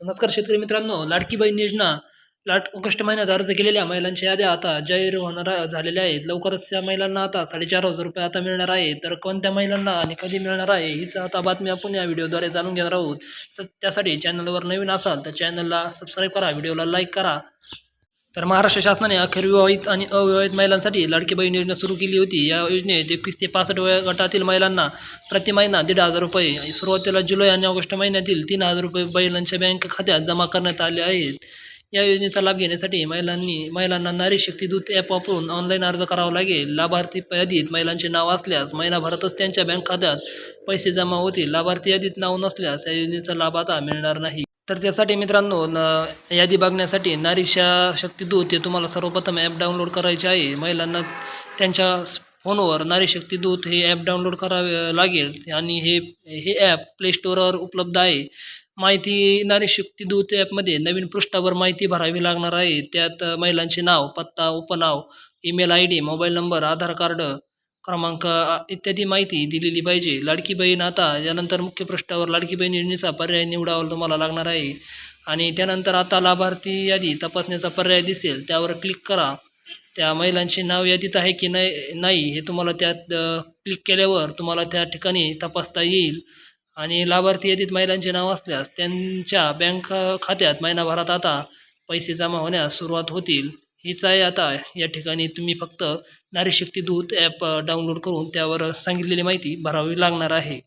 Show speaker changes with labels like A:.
A: नमस्कार शेतकरी मित्रांनो, लाडकी बहीण योजना ऑगस्ट महिन्यात अर्ज केलेल्या महिलांच्या याद्या आता जाहीर झालेल्या आहेत. लवकरच त्या महिलांना आता ₹4,500 आता मिळणार आहे. तर कोणत्या महिलांना आणि कधी मिळणार आहे हीच आता बातमी आपण या व्हिडिओद्वारे जाणून घेणार आहोत. त्यासाठी चॅनलवर नवीन असाल तर चॅनलला सबस्क्राईब करा, व्हिडिओला लाईक करा. तर महाराष्ट्र शासनाने अखेर विवाहित आणि अविवाहित महिलांसाठी लाडकी बहीण योजना सुरू केली होती. या योजनेत 21 ते 65 गटातील महिलांना प्रति महिना ₹1,500 सुरुवातीला जुलै आणि ऑगस्ट महिन्यातील ₹3,000 महिलांच्या बँक खात्यात जमा करण्यात आले आहेत. या योजनेचा लाभ घेण्यासाठी महिलांना नारी शक्ती दूत ॲप वापरून ऑनलाईन अर्ज करावा लागेल. लाभार्थी यादीत महिलांचे नाव असल्यास महिनाभरातच त्यांच्या बँक खात्यात पैसे जमा होतील. लाभार्थी यादीत नाव नसल्यास या योजनेचा लाभ आता मिळणार नाही. तर त्यासाठी मित्रांनो यादी बघण्यासाठी नारी शक्ती दूत हे तुम्हाला सर्वप्रथम ॲप डाउनलोड करायचे आहे. महिलांना त्यांच्या फोनवर नारी शक्ती दूत हे ॲप डाउनलोड करावे लागेल आणि हे ॲप प्ले स्टोअरवर उपलब्ध आहे. माहिती नारी शक्ती दूत ॲपमध्ये नवीन पृष्ठावर माहिती भरावी लागणार आहे. त्यात महिलांचे नाव, पत्ता, उपनाव, ईमेल ID, मोबाईल नंबर, आधार कार्ड क्रमांक इत्यादी माहिती दिलेली पाहिजे. लाडकी बहीण आता यानंतर मुख्य पृष्ठावर लाडकी बहीण योजनेचा पर्याय निवडावा तुम्हाला लागणार आहे आणि त्यानंतर आता लाभार्थी यादी तपासण्याचा पर्याय दिसेल, त्यावर क्लिक करा. त्या महिलांचे नाव यादीत आहे की नाही हे तुम्हाला त्यात क्लिक केल्यावर तुम्हाला त्या ठिकाणी तपासता येईल आणि लाभार्थी यादीत महिलांचे नाव असल्यास त्यांच्या बँक खात्यात महिनाभरात आता पैसे जमा होण्यास सुरुवात होतील. हीच आहे आता या ठिकाणी तुम्ही फक्त नारी शक्ती दूत ॲप डाउनलोड करून त्यावर सांगितलेली माहिती भरावी लागणार आहे.